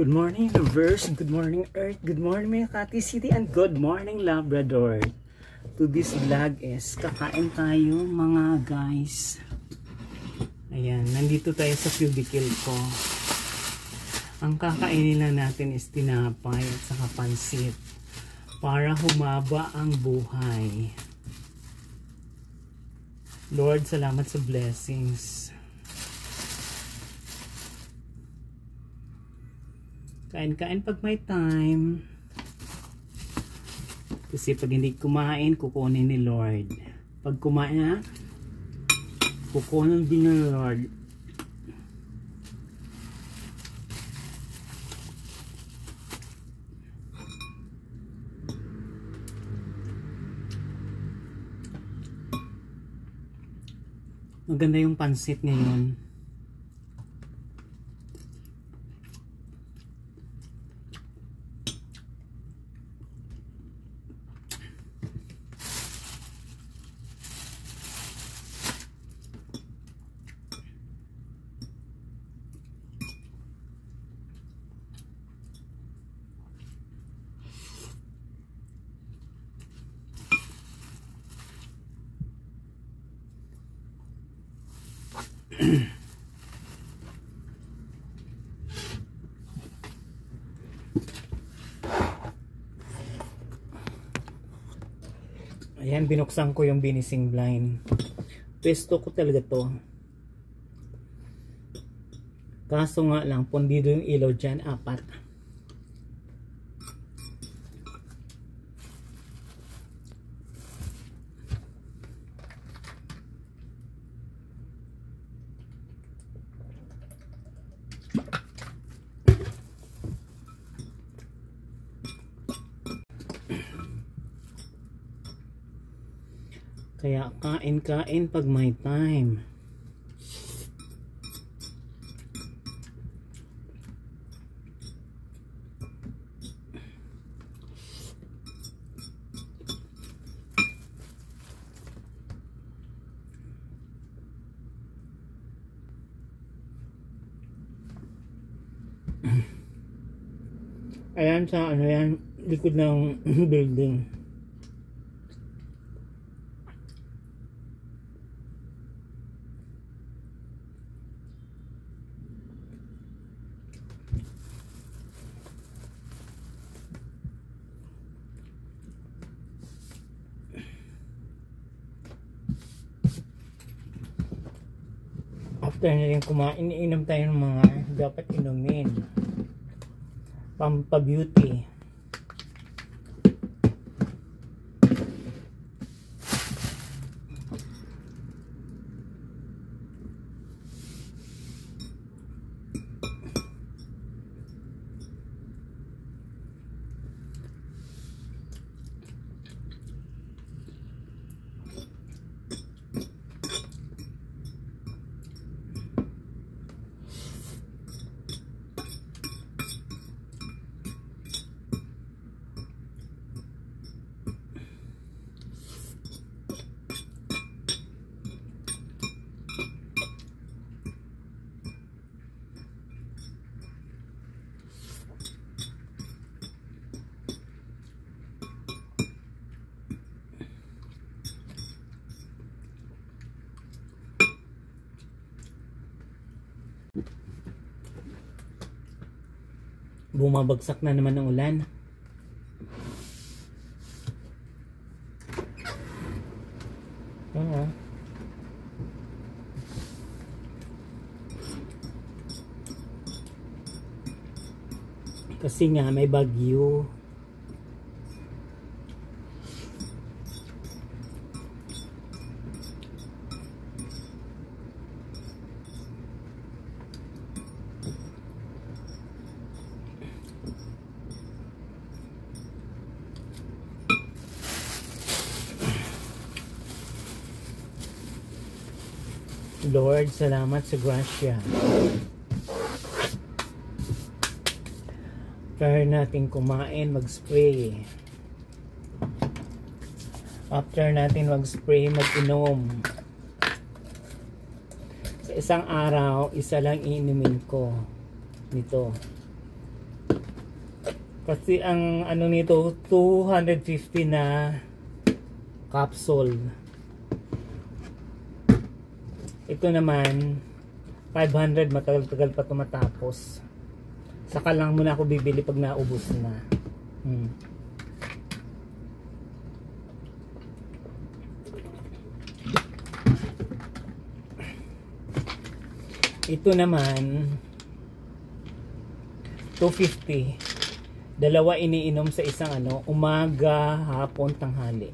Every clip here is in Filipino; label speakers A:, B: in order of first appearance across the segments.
A: Good morning universe, and good morning earth, good morning Makati City, and good morning Labrador. To this vlog is kakain tayo mga guys. Ayan, nandito tayo sa cubicle ko. Ang kakainin lang natin is tinapay at saka pansit para humaba ang buhay. Lord, salamat sa blessings. Kain-kain pag may time. Kasi pag hindi kumain, kukunin ni Lord. Pag kumain na, kukunin din ni Lord. Maganda yung pansit ngayon. Ayan, binuksan ko yung binising blind. Pwesto ko talaga to. Kaso nga lang, pundido yung ilaw dyan, 4. Kaya kain-kain pag may time. Ayan sa ano yan, likod ng building. After na rin kumain, iinom tayo ng mga dapat inumin. Pampa-beauty. Bumabagsak na naman ang ulan. Kasi nga may bagyo. Lord, salamat sa grasya. After natin kumain, mag-spray. After natin mag-spray, mag-inom. Sa isang araw, isa lang iinumin ko nito. Kasi ang ano nito 250 na capsule. Ito naman 500, matagal-tagal pa tumatapos. Saka lang muna ako bibili pag naubos na. Ito naman 250. Dalawa iniinom sa isang umaga, hapon, tanghali.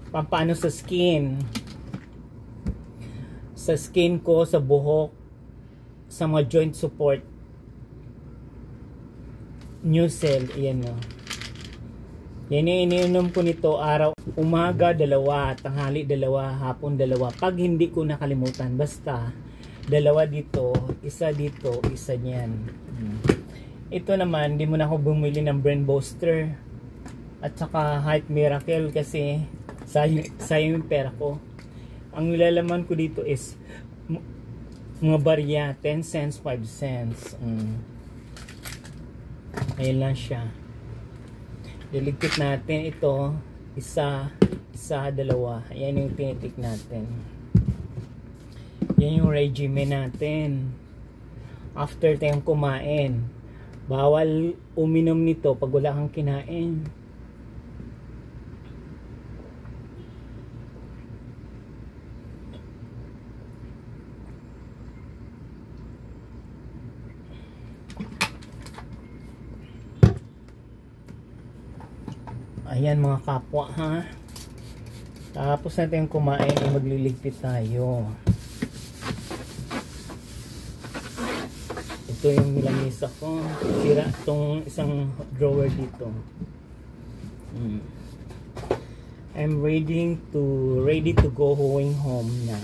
A: Pampano sa skin? Sa skin ko, sa buhok, sa mga joint support. New cell, ayan o. Yan yung iniinom ko nito araw. Umaga, dalawa. Tanghali, dalawa. Hapon, dalawa. Pag hindi ko nakalimutan, basta dalawa dito, isa dito, isa niyan. Ito naman, hindi mo na ako bumili ng Brain Booster at saka Height Miracle kasi sayang yung pera ko. Ang nilalaman ko dito is mga barya, 10 cents, 5 cents. Ayun lang siya. Diligpit natin ito, isa, dalawa. Ayan yung tinitik natin. Yan yung regimen natin. After tayong kumain, bawal uminom nito pag wala kang kinain. Ayan mga kapwa ha. Tapos natin kumain, magliligpit tayo. Ito yung nilamisa ko. Sira itong isang drawer dito. I'm ready to go going home na.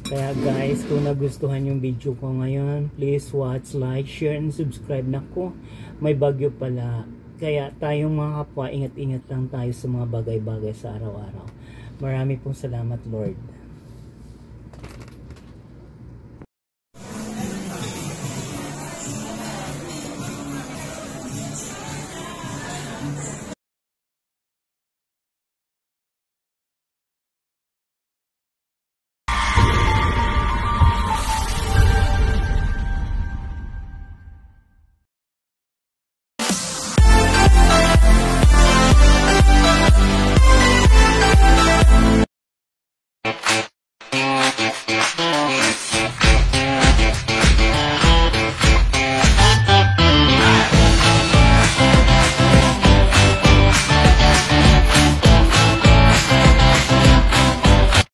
A: Kaya guys, kung nagustuhan yung video ko ngayon, please watch, like, share, and subscribe. Nako, may bagyo pala. Kaya tayong mga kapwa, ingat-ingat lang tayo sa mga bagay-bagay sa araw-araw. Marami pong salamat, Lord.